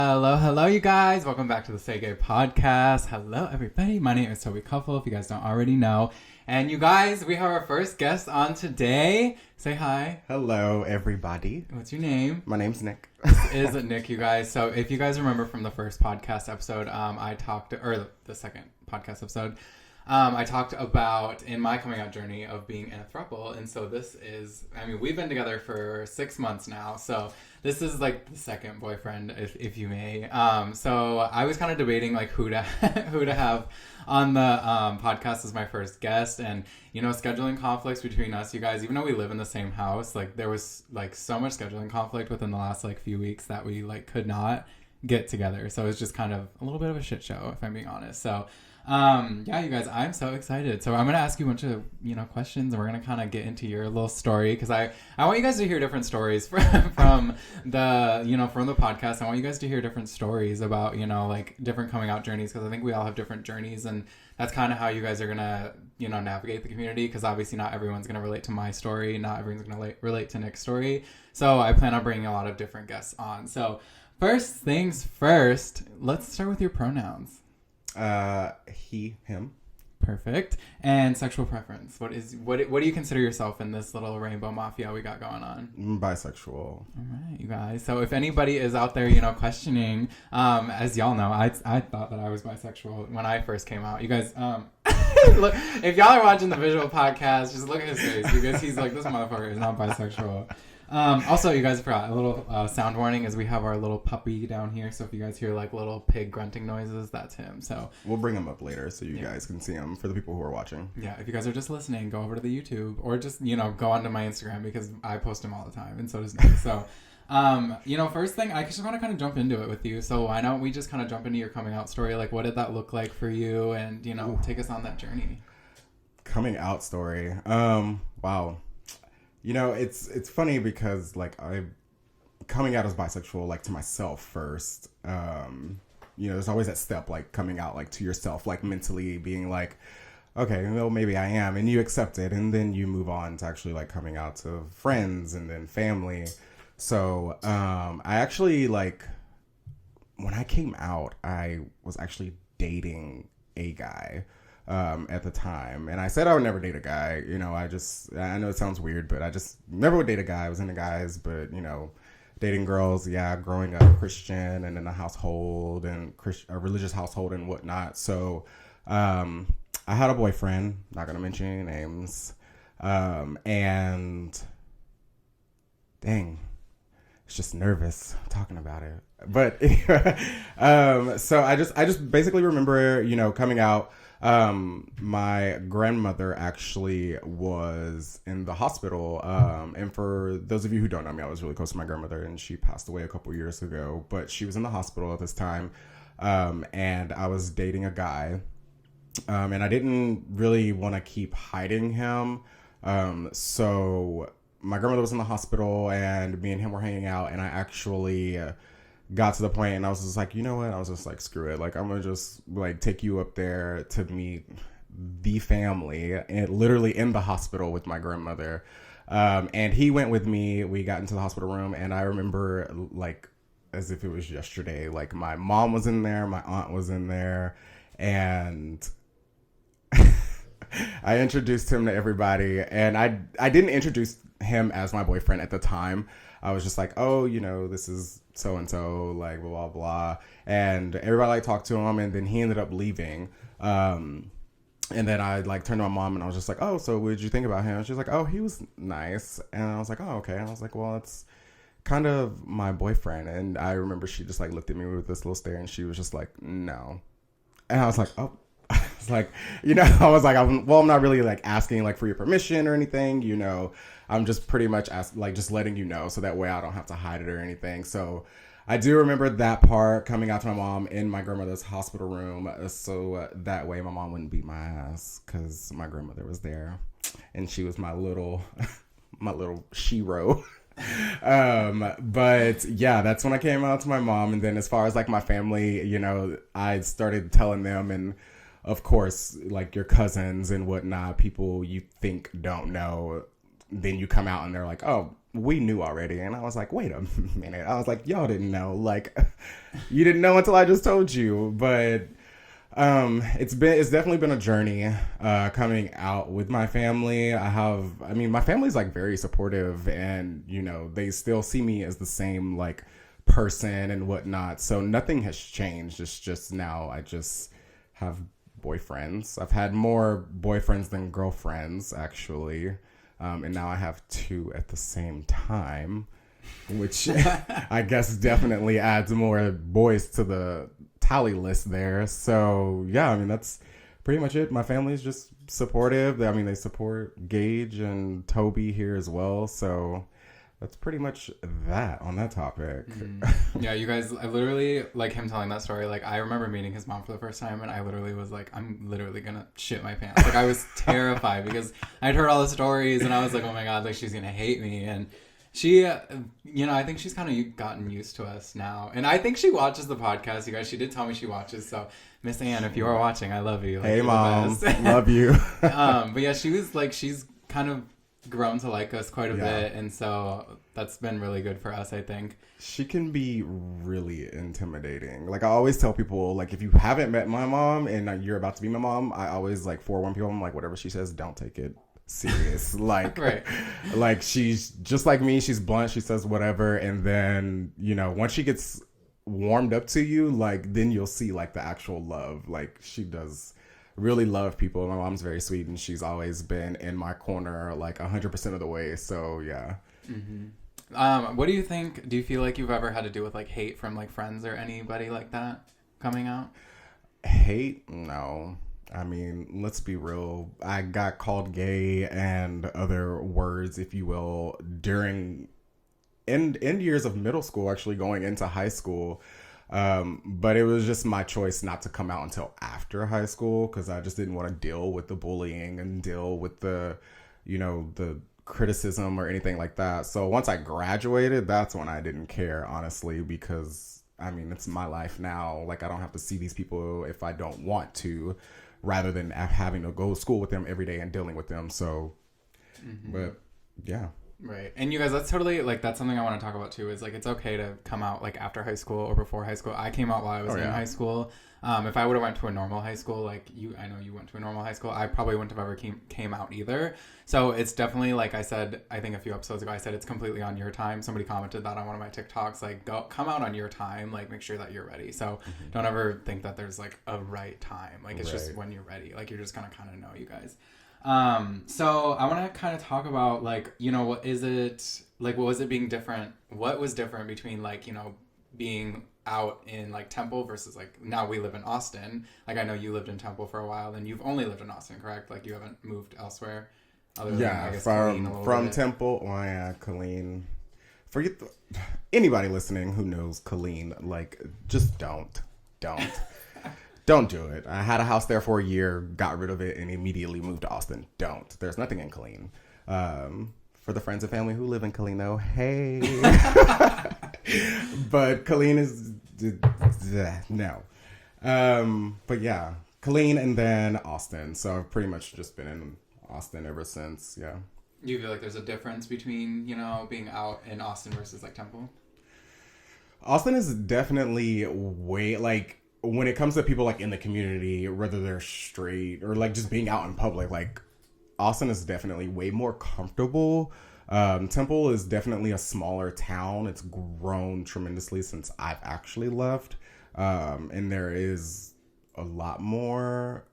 Hello, you guys. Welcome back to the Say Gay podcast. Hello, everybody. My name is Toby Couple, if you guys don't already know. And you guys, we have our first guest on today. Say hi. Hello, everybody. What's your name? My name's Nikk. This is Nikk, you guys. So if you guys remember from the first podcast episode, the second podcast episode, I talked about in my coming out journey of being in a throuple. And so this is, we've been together for 6 months now. So this is like the second boyfriend, if you may. So I was kind of debating like who to have on the podcast as my first guest. And, you know, scheduling conflicts between us, you guys, even though we live in the same house, like there was like so much scheduling conflict within the last like few weeks that we like could not get together. So it was just kind of a little bit of a shit show, if I'm being honest. So yeah, you guys, I'm so excited. So I'm going to ask you a bunch of, questions, and we're going to kind of get into your little story, because I want you guys to hear different stories from the podcast. I want you guys to hear different stories about, like different coming out journeys, because I think we all have different journeys, and that's kind of how you guys are going to, navigate the community, because obviously not everyone's going to relate to my story. Not everyone's going to relate to Nick's story. So I plan on bringing a lot of different guests on. So first things first, let's start with your pronouns. He, him. Perfect. And sexual preference. What do you consider yourself in this little rainbow mafia we got going on? Bisexual. All right, you guys. So if anybody is out there, questioning, as y'all know, I thought that I was bisexual when I first came out. You guys, look, if y'all are watching the visual podcast, just look at his face, because he's like, this motherfucker is not bisexual. Also, you guys forgot a little sound warning is we have our little puppy down here. So if you guys hear like little pig grunting noises, that's him. So we'll bring him up later so you guys can see him for the people who are watching. Yeah, if you guys are just listening, go over to the YouTube, or just, go onto my Instagram, because I post him all the time, and so does Nick. So, first thing, I just want to kind of jump into it with you. So why don't we just kind of jump into your coming out story? Like, what did that look like for you? And, take us on that journey. Coming out story. Wow. It's funny because like I'm coming out as bisexual, like to myself first. There's always that step, like coming out like to yourself, like mentally being like, okay, well, maybe I am, and you accept it, and then you move on to actually like coming out to friends and then family. So I actually, like, when I came out, I was actually dating a guy at the time, and I said I would never date a guy. I know it sounds weird, but I just never would date a guy. I was into guys, but dating girls, growing up Christian and in a household and a religious household and whatnot. So I had a boyfriend, not gonna mention any names, and dang, it's just nervous talking about it. But so I just basically remember coming out. My grandmother actually was in the hospital. And for those of you who don't know me, I was really close to my grandmother, and she passed away a couple years ago, but she was in the hospital at this time. And I was dating a guy. And I didn't really want to keep hiding him. So my grandmother was in the hospital, and me and him were hanging out, and I actually, got to the point, and I was just like, you know what? I was just like, screw it. Like, I'm going to just like take you up there to meet the family, and literally in the hospital with my grandmother. And he went with me. We got into the hospital room, and I remember like as if it was yesterday, like my mom was in there, my aunt was in there, and I introduced him to everybody. And I didn't introduce him as my boyfriend at the time. I was just like, oh, this is so-and-so, like, blah, blah, blah. And everybody, like, talked to him, and then he ended up leaving. And then I, like, turned to my mom, and I was just like, oh, so what did you think about him? And she was like, oh, he was nice. And I was like, oh, okay. And I was like, well, it's kind of my boyfriend. And I remember she just, like, looked at me with this little stare, and she was just like, no. And I was like, oh. It's like, I was like, I'm not really like asking like for your permission or anything, I'm just pretty much just letting you know, so that way I don't have to hide it or anything. So I do remember that part, coming out to my mom in my grandmother's hospital room, so that way my mom wouldn't beat my ass, because my grandmother was there, and she was my little shero. But yeah, that's when I came out to my mom. And then as far as like my family, I started telling them, and of course, like your cousins and whatnot, people you think don't know, then you come out and they're like, oh, we knew already. And I was like, wait a minute. I was like, y'all didn't know. Like, you didn't know until I just told you. But it's definitely been a journey coming out with my family. My family's like very supportive, and they still see me as the same like person and whatnot. So nothing has changed. It's just now I just have boyfriends. I've had more boyfriends than girlfriends, actually. And now I have 2 at the same time, which I guess definitely adds more boys to the tally list there. So, yeah, that's pretty much it. My family's just supportive. They support Gage and Toby here as well. So that's pretty much that on that topic. Yeah, you guys, I literally, like him telling that story, like I remember meeting his mom for the first time and I literally was like, I'm literally gonna shit my pants. Like I was terrified because I'd heard all the stories and I was like, oh my God, like she's gonna hate me. And she, I think she's kind of gotten used to us now. And I think she watches the podcast, you guys. She did tell me she watches. So Miss Ann, if you are watching, I love you. Like, hey Mom, love you. But yeah, she was like, she's kind of grown to like us quite a bit, and so that's been really good for us, I think. She can be really intimidating. Like I always tell people, like if you haven't met my mom and you're about to be my mom, I always like forewarn people. I'm like, whatever she says, don't take it serious. Like right. Like she's just like me. She's blunt. She says whatever, and then once she gets warmed up to you, like then you'll see like the actual love. Like she does really love people. My mom's very sweet, and she's always been in my corner like 100% of the way. So yeah. What do you think? Do you feel like you've ever had to do with like hate from like friends or anybody like that coming out? Hate? No. Let's be real. I got called gay and other words, if you will, during end years of middle school, actually going into high school. But it was just my choice not to come out until after high school because I just didn't want to deal with the bullying and deal with the criticism or anything like that. So once I graduated, that's when I didn't care, honestly, because it's my life now. Like I don't have to see these people if I don't want to, rather than having to go to school with them every day and dealing with them. So, but yeah. Right. And you guys, that's totally, like, that's something I want to talk about, too, is, like, it's okay to come out, like, after high school or before high school. I came out while I was in high school. If I would have went to a normal high school, like, I know you went to a normal high school, I probably wouldn't have ever came out either. So it's definitely, like I said, I think a few episodes ago, I said it's completely on your time. Somebody commented that on one of my TikToks, like, come out on your time, like, make sure that you're ready. So don't ever think that there's, like, a right time. Like, it's just when you're ready. Like, you're just going to kind of know, you guys. So I want to kind of talk about, like, what is it, like, what was it being different? What was different between, like, being out in, like, Temple versus, like, now we live in Austin. Like, I know you lived in Temple for a while, and you've only lived in Austin, correct? Like, you haven't moved elsewhere? Other than, I guess, from Temple. Oh, yeah, Colleen. Forget anybody listening who knows Colleen, like, just don't. Don't do it. I had a house there for a year, got rid of it, and immediately moved to Austin. Don't. There's nothing in Killeen. For the friends and family who live in Killeen, though, hey. But Killeen is... no. But yeah, Killeen and then Austin. So I've pretty much just been in Austin ever since, yeah. Do you feel like there's a difference between, being out in Austin versus, like, Temple? Austin is definitely way, like... when it comes to people like in the community, whether they're straight or like just being out in public, like Austin is definitely way more comfortable. Temple is definitely a smaller town. It's grown tremendously since I've actually left. And there is a lot more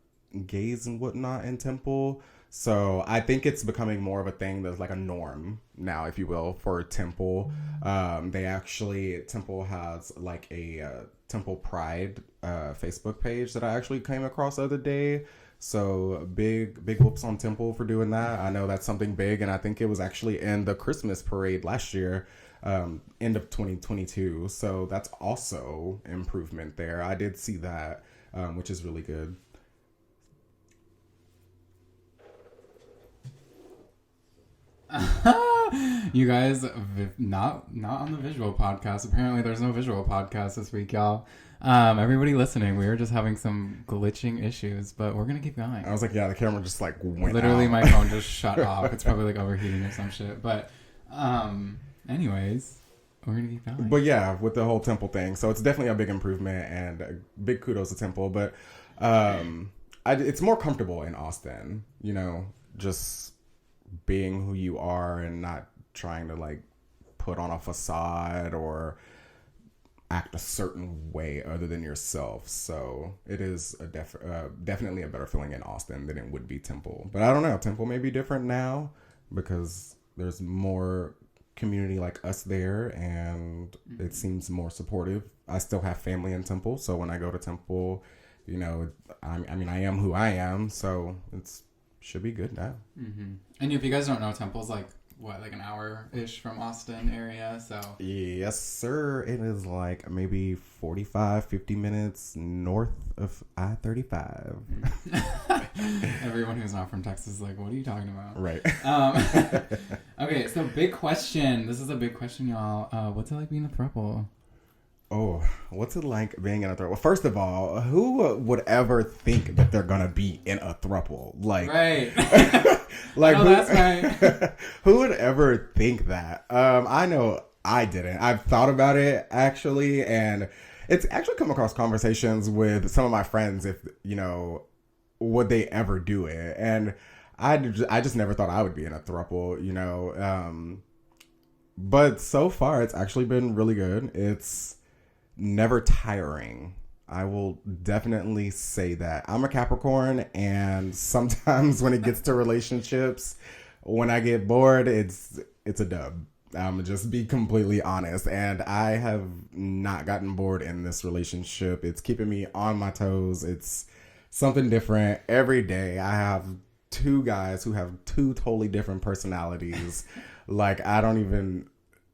gays and whatnot in Temple. So I think it's becoming more of a thing that's like a norm now, if you will, for Temple. Temple has like a Temple Pride Facebook page that I actually came across the other day. So big whoops on Temple for doing that. I know that's something big, and I think it was actually in the Christmas parade last year, end of 2022. So that's also improvement there. I did see that, which is really good. You guys, not on the visual podcast. Apparently, there's no visual podcast this week, y'all. Everybody listening, we were just having some glitching issues, but we're gonna keep going. I was like, yeah, the camera just like went Literally, out. my phone just shut off. It's probably like overheating or some shit. But, anyways, we're gonna keep going. But yeah, with the whole Temple thing, so it's definitely a big improvement and a big kudos to Temple. But it's more comfortable in Austin, you know, just being who you are and not trying to like put on a facade or act a certain way other than yourself. So it is definitely a better feeling in Austin than it would be Temple. But I don't know, Temple may be different now because there's more community like us there, and it seems more supportive. I still have family in Temple, so when I go to Temple, you know, I mean, I am who I am, so it's should be good now. Mm-hmm. And if you guys don't know, Temple's like what, like an hour-ish from Austin area, so Yes, sir. It is like maybe 45-50 minutes north of I-35. Everyone who's not from Texas is like, what are you talking about? Right. Okay, so big question. This is a big question, y'all. What's it like being a throuple? Oh, what's it like being in a throuple? Well, first of all, who would ever think that they're gonna be in a throuple? Like, right. like oh, that's right. Who would ever think that? I know I didn't. I've thought about it actually, and it's actually come across conversations with some of my friends. If you know, would they ever do it? And I just never thought I would be in a throuple. You know, but so far it's actually been really good. It's never tiring. I will definitely say that. I'm a Capricorn, and sometimes when it gets to relationships, when I get bored, it's a dub. I'm just be completely honest, and I have not gotten bored in this relationship. It's keeping me on my toes. It's something different every day. I have two guys who have two totally different personalities. Like, I don't even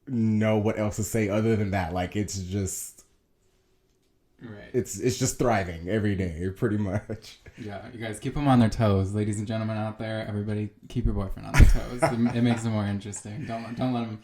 know what else to say other than that. Like, it's just right. It's just thriving every day, pretty much. Yeah, you guys keep them on their toes, ladies and gentlemen out there. Everybody, keep your boyfriend on their toes. It makes it more interesting. Don't let them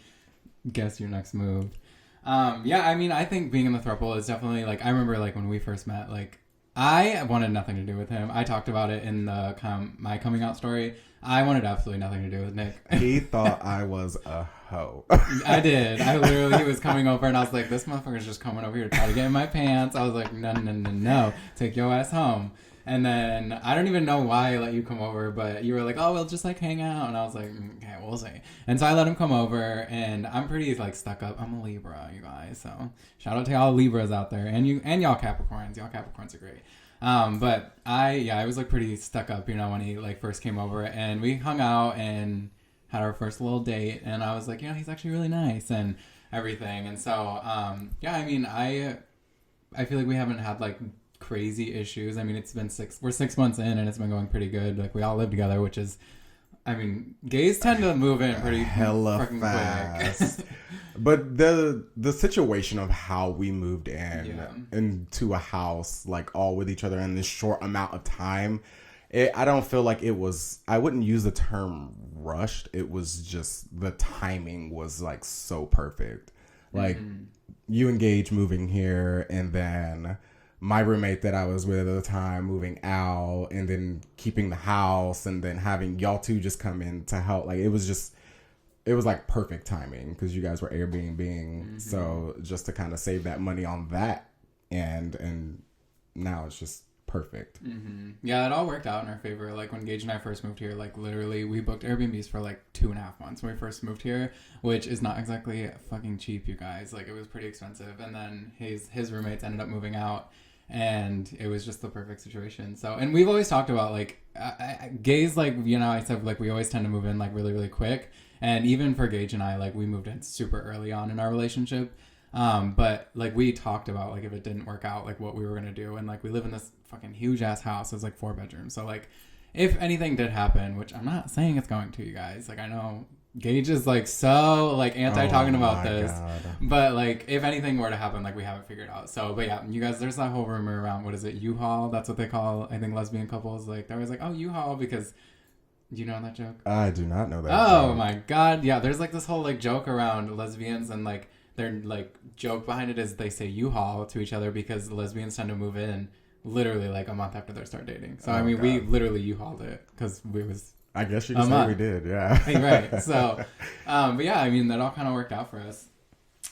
guess your next move. Yeah, I mean, I think being in the throuple is definitely like, I remember like when we first met, like I wanted nothing to do with him. I talked about it in the my coming out story. I wanted absolutely nothing to do with Nick. He thought I was a hoe. I did. I literally, he was coming over and I was like, this motherfucker's just coming over here to try to get in my pants. I was like, no, take your ass home. And then I don't even know why I let you come over, but you were like, oh, we'll just like hang out. And I was like, okay, we'll see. And so I let him come over, and I'm pretty like stuck up. I'm a Libra, you guys. So shout out to all Libras out there, and y'all Capricorns. Y'all Capricorns are great. But I was like pretty stuck up, you know, when he like first came over, and we hung out and had our first little date, and I was like, you know, he's actually really nice and everything. And so, yeah, I mean, I feel like we haven't had like crazy issues. I mean, we're 6 months in, and it's been going pretty good. Like, we all live together, which is, I mean, gays tend to move in pretty hella fast. Quick. But the situation of how we moved into a house, like all with each other in this short amount of time, I don't feel like it was, I wouldn't use the term rushed. It was just, the timing was like so perfect. Like, you engage moving here, and then my roommate that I was with at the time moving out, and then keeping the house, and then having y'all two just come in to help. Like, it was like perfect timing because you guys were Airbnb. So just to kind of save that money on that and now it's just perfect. Yeah, it all worked out in our favor. Like, when Gage and I first moved here, like literally we booked Airbnbs for like 2.5 months when we first moved here, which is not exactly fucking cheap, you guys. Like, it was pretty expensive. And then his roommates ended up moving out, and it was just the perfect situation. So, and we've always talked about like gays, like, you know, I said like we always tend to move in like really, really quick. And even for Gage and I, like, we moved in super early on in our relationship. But like, we talked about like if it didn't work out, like what we were gonna do. And like, we live in this fucking huge ass house. It's like 4 bedrooms. So like, if anything did happen, which I'm not saying it's going to, you guys, like, I know Gage is like so like anti talking about this, but like, if anything were to happen, like, we have it figured out. So, but yeah, you guys, there's that whole rumor around, what is it, U-Haul? That's what they call, I think, lesbian couples. Like, they're always like, oh, U-Haul, because Do you know that joke? I do not know that Oh joke. my god. Yeah, there's like this whole like joke around lesbians and like their like joke behind it is they say U-Haul to each other because the lesbians tend to move in literally like a month after they start dating. So I mean, God. we literally U-Hauled it because we was I guess you could say we did, yeah. right. So, but yeah, I mean that all kind of worked out for us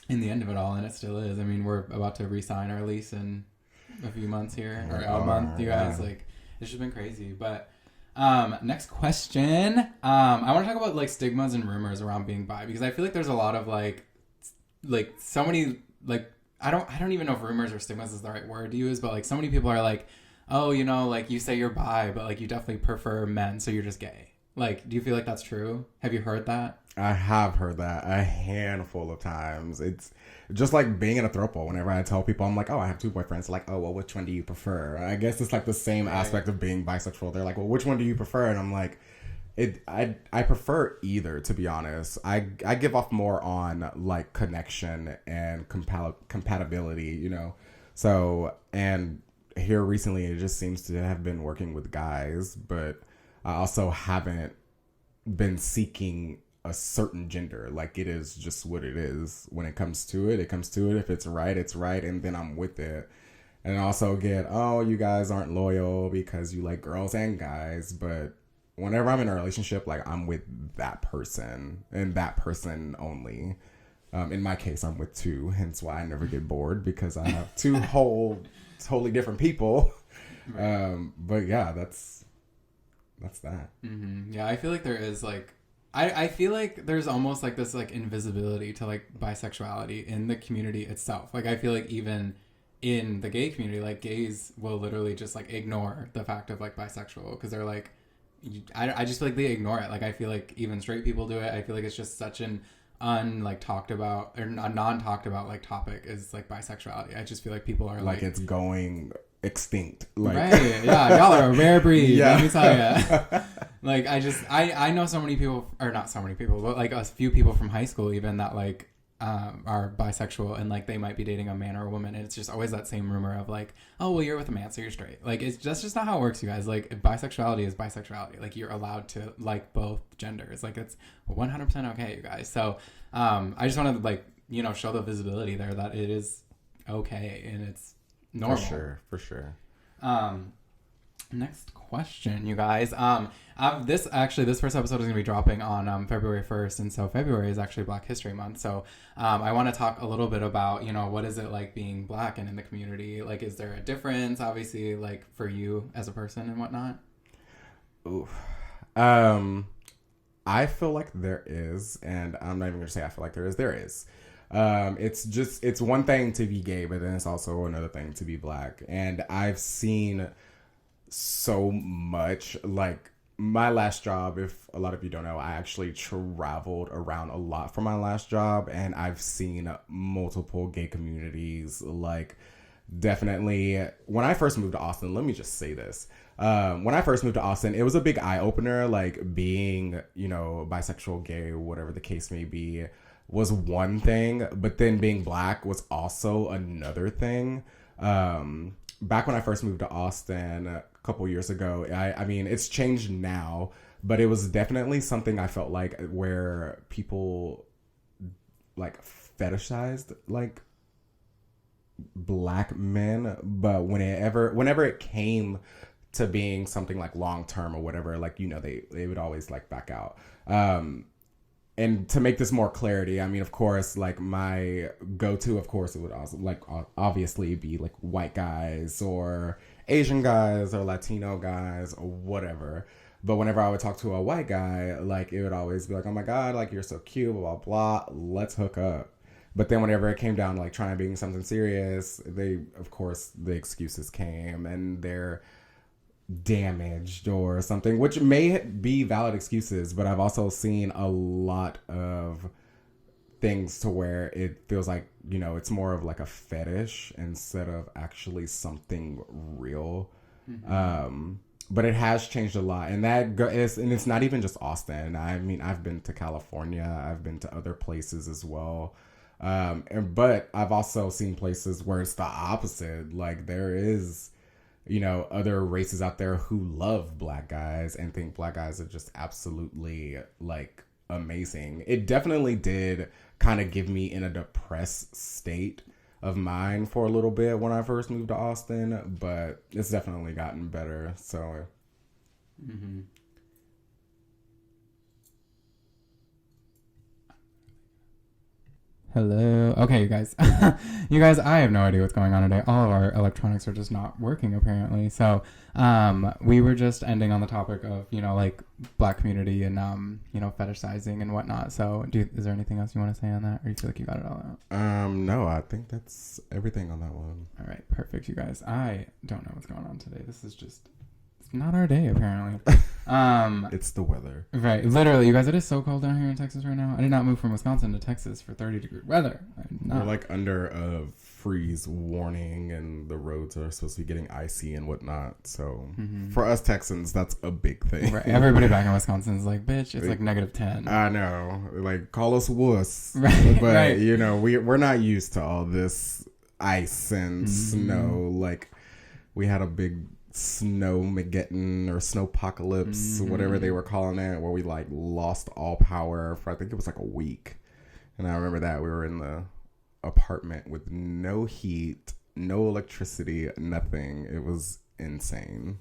in the end of it all, and it still is. I mean, we're about to re-sign our lease in a few months here, or a month, you guys. Like, it's just been crazy. But next question. I want to talk about like stigmas and rumors around being bi because I feel like there's a lot of like so many like I don't even know if rumors or stigmas is the right word to use, but like so many people are like, oh, you know, like you say you're bi, but like you definitely prefer men, so you're just gay. Like, do you feel like that's true? Have you heard that? I have heard that a handful of times. It's just like being in a throuple. Whenever I tell people, I'm like, oh, I have two boyfriends. Like, oh, well, which one do you prefer? I guess it's like the same aspect of being bisexual. They're like, well, which one do you prefer? And I'm like, I prefer either, to be honest. I give off more on like connection and compatibility, you know. So, and here recently, it just seems to have been working with guys, but I also haven't been seeking a certain gender. Like, it is just what it is. When it comes to it, it comes to it. If it's right, it's right, and then I'm with it. And I also get, oh, you guys aren't loyal because you like girls and guys. But whenever I'm in a relationship, like, I'm with that person and that person only. In my case, I'm with two, hence why I never get bored, because I have two totally different people. But yeah, that's that. Mm-hmm. Yeah, I feel like there is like I feel like there's almost like this like invisibility to like bisexuality in the community itself. Like I feel like even in the gay community, like gays will literally just like ignore the fact of like bisexual because they're like I just feel like they ignore it. Like I feel like even straight people do it. I feel like it's just such an talked about or a non talked about like topic is like bisexuality. I just feel like people are like it's going extinct. Like, right? Yeah, y'all are a rare breed. Yeah. Let me tell you. Like I know so many people, or not so many people, but like a few people from high school even that like are bisexual and like they might be dating a man or a woman, and it's just always that same rumor of like, oh well, you're with a man, so you're straight. Like that's just not how it works, you guys. Like bisexuality is bisexuality. Like you're allowed to like both genders. Like it's 100% okay, you guys. So I just want to like show the visibility there that it is okay and it's normal. For sure. Next question, you guys. This first episode is going to be dropping on February 1st, and so February is actually Black History Month. So I want to talk a little bit about, what is it like being Black and in the community? Like, is there a difference, obviously, like for you as a person and whatnot? Oof. I feel like there is, and I'm not even going to say I feel like there is. There is. It's one thing to be gay, but then it's also another thing to be Black. And I've seen so much, like my last job, if a lot of you don't know, I actually traveled around a lot for my last job, and I've seen multiple gay communities. Like, definitely when I first moved to Austin, let me just say this. When I first moved to Austin, it was a big eye opener, like being, bisexual, gay, whatever the case may be, was one thing, but then being Black was also another thing. Back when I first moved to Austin a couple years ago, I mean, it's changed now, but it was definitely something I felt like where people like fetishized like Black men, but whenever it came to being something like long term or whatever, like they would always like back out. And to make this more clarity, I mean, of course, like my go-to, of course, it would also like obviously be like white guys or Asian guys or Latino guys or whatever. But whenever I would talk to a white guy, like it would always be like, oh my God, like you're so cute, blah, blah, blah, let's hook up. But then whenever it came down to like trying to be something serious, of course, the excuses came and they're damaged or something, which may be valid excuses, but I've also seen a lot of things to where it feels like, it's more of like a fetish instead of actually something real. Mm-hmm. But it has changed a lot, and it's not even just Austin. I mean, I've been to California, I've been to other places as well. But I've also seen places where it's the opposite. Like other races out there who love black guys and think black guys are just absolutely like amazing. It definitely did kind of give me in a depressed state of mind for a little bit when I first moved to Austin, but it's definitely gotten better. So Mm-hmm. Hello. Okay, you guys. You guys, I have no idea what's going on today. All of our electronics are just not working, apparently. So, we were just ending on the topic of, like, black community and, fetishizing and whatnot. So, is there anything else you want to say on that? Or you feel like you got it all out? No, I think that's everything on that one. All right, perfect, you guys. I don't know what's going on today. This is just... It's not our day, apparently. It's the weather. Right. Literally, you guys, it is so cold down here in Texas right now. I did not move from Wisconsin to Texas for 30-degree weather. We're like under a freeze warning, and the roads are supposed to be getting icy and whatnot. So for us Texans, that's a big thing. Right. Everybody back in Wisconsin is like, bitch, it's like -10. I know. Like, call us wuss. Right. But, right. we're not used to all this ice and snow. Like, we had a big snowmageddon or snowpocalypse, whatever they were calling it, where we like lost all power for I think it was like a week. And I remember that we were in the apartment with no heat, no electricity, nothing. It was insane.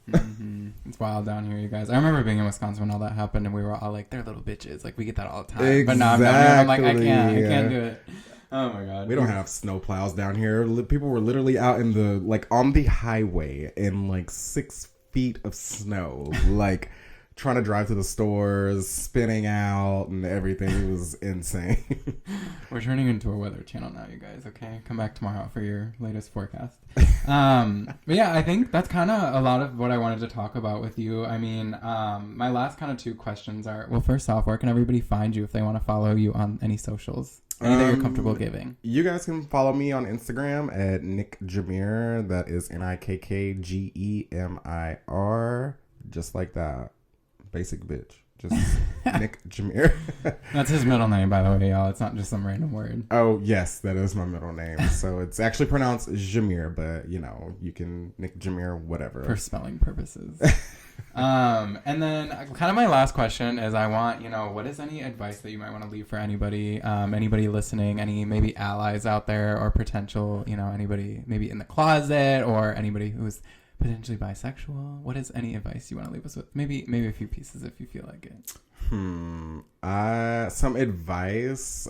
It's wild down here, you guys. I remember being in Wisconsin when all that happened, and we were all like, they're little bitches. Like, we get that all the time. Exactly. But now I'm down here, I'm like, I can't do it. Oh my god. We don't have snow plows down here. People were literally out in the on the highway in like 6 feet of snow, like trying to drive to the stores, spinning out and everything. It was insane. We're turning into a weather channel now, you guys. Okay, come back tomorrow for your latest forecast. But yeah, I think that's kind of a lot of what I wanted to talk about with you. I mean, my last kind of 2 questions are, well, first off, where can everybody find you if they want to follow you on any socials? Any that you're comfortable giving. You guys can follow me on Instagram at Nikk Jameer. That is NikkGemer. Just like that. Basic bitch. Just Nikk Jameer. That's his middle name, by the way, y'all. It's not just some random word. Oh, yes. That is my middle name. So it's actually pronounced Jameer, but, you can Nikk Jameer, whatever. For spelling purposes. And then kind of my last question is I want, what is any advice that you might want to leave for anybody listening, any maybe allies out there or potential, anybody maybe in the closet or anybody who's potentially bisexual? What is any advice you want to leave us with? Maybe a few pieces if you feel like it. Some advice.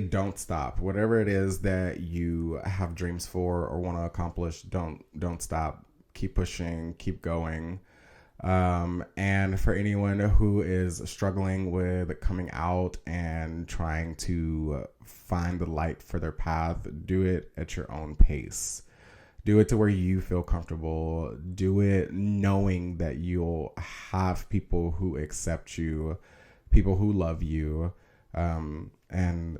Don't stop. Whatever it is that you have dreams for or want to accomplish, don't stop. Keep pushing, keep going. And for anyone who is struggling with coming out and trying to find the light for their path, do it at your own pace. Do it to where you feel comfortable. Do it knowing that you'll have people who accept you, people who love you. And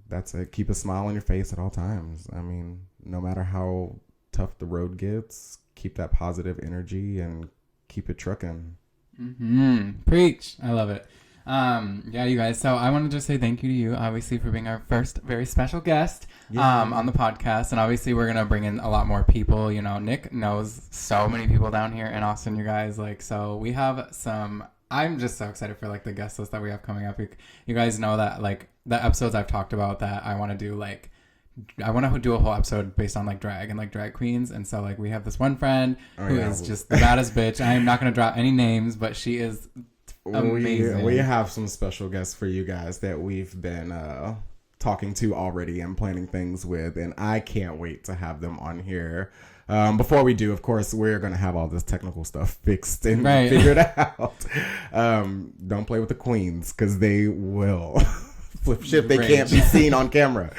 that's it. Keep a smile on your face at all times. I mean, no matter how tough the road gets, keep that positive energy and keep it trucking. Preach. I love it. Yeah, you guys. So I wanted to say thank you to you, obviously, for being our first very special guest on the podcast. And obviously, we're going to bring in a lot more people. Nikk knows so many people down here in Austin, you guys. So we have some... I'm just so excited for the guest list that we have coming up. You guys know that the episodes I've talked about that I want to do I want to do a whole episode based on drag and drag queens. And so we have this one friend who is just the baddest bitch. I am not going to drop any names, but she is amazing. We have some special guests for you guys that we've been talking to already and planning things with, and I can't wait to have them on here. Before we do, of course, we're going to have all this technical stuff fixed and figured out. Don't play with the queens because they will flip shit. They can't be seen on camera.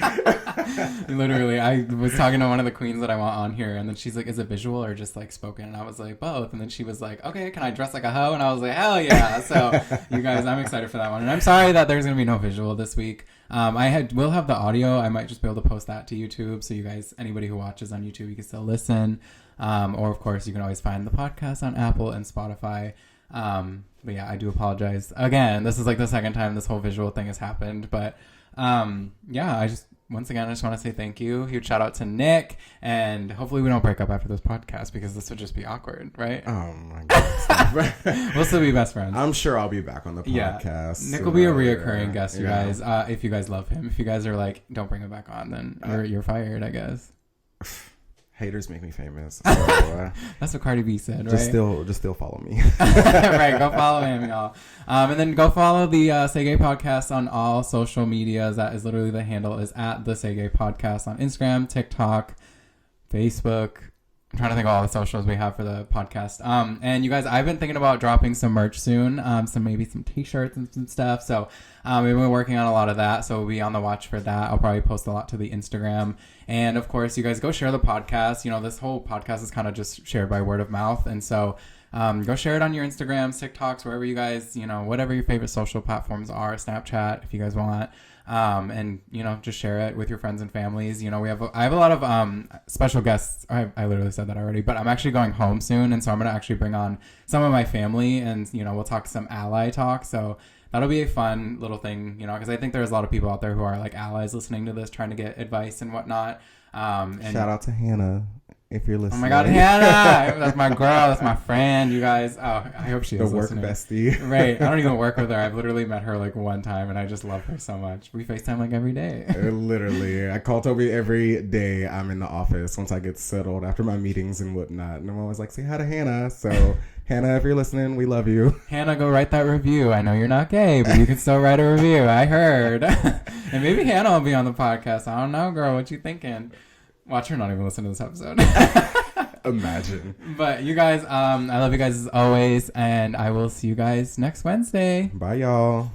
Literally, I was talking to one of the queens that I want on here, and then she's like, is it visual or just spoken? And I was like, both. And then she was like, okay, can I dress like a hoe? And I was like, hell yeah. So you guys, I'm excited for that one. And I'm sorry that there's going to be no visual this week. We'll have the audio. I might just be able to post that to YouTube. So you guys, anybody who watches on YouTube, you can still listen. Or of course, you can always find the podcast on Apple and Spotify. But yeah, I do apologize. Again, this is the second time this whole visual thing has happened. But yeah, once again, I just want to say thank you. Huge shout out to Nikk. And hopefully we don't break up after this podcast because this would just be awkward, right? Oh my God. We'll still be best friends. I'm sure I'll be back on the podcast. Nikk will be a reoccurring guest, you guys. If you guys love him. If you guys are like, don't bring him back on, then you're fired, I guess. Haters make me famous. So, that's what Cardi B said, right? Just still follow me. Right, go follow him, y'all. And then go follow the Say Gay Podcast on all social medias. That is literally the handle is at the Say Gay Podcast on Instagram, TikTok, Facebook. I'm trying to think of all the socials we have for the podcast. And you guys, I've been thinking about dropping some merch soon. Maybe some t-shirts and some stuff. So we've been working on a lot of that. So we'll be on the watch for that. I'll probably post a lot to the Instagram. And of course, you guys go share the podcast. You know, this whole podcast is kind of just shared by word of mouth. And so go share it on your Instagrams, TikToks, wherever you guys, you know, whatever your favorite social platforms are, Snapchat, if you guys want. And you know, just share it with your friends and families. You know, I have a lot of special guests. I literally said that already, but I'm actually going home soon, and so I'm gonna actually bring on some of my family, and you know, we'll talk some ally talk. So that'll be a fun little thing, you know, because I think there's a lot of people out there who are like allies listening to this, trying to get advice and whatnot. And shout out to Hannah. If you're listening. Oh my God, Hannah! That's my girl. That's my friend. You guys. Oh, I hope she is listening. The work bestie. Right. I don't even work with her. I've literally met her like one time, and I just love her so much. We FaceTime like every day. Literally. I call Toby every day I'm in the office once I get settled after my meetings and whatnot. And I'm always like, say hi to Hannah. So, Hannah, if you're listening, we love you. Hannah, go write that review. I know you're not gay, but you can still write a review. I heard. And maybe Hannah will be on the podcast. I don't know, girl. What you thinking? Watch her not even listen to this episode. Imagine. But you guys, I love you guys as always, and I will see you guys next Wednesday. Bye, y'all.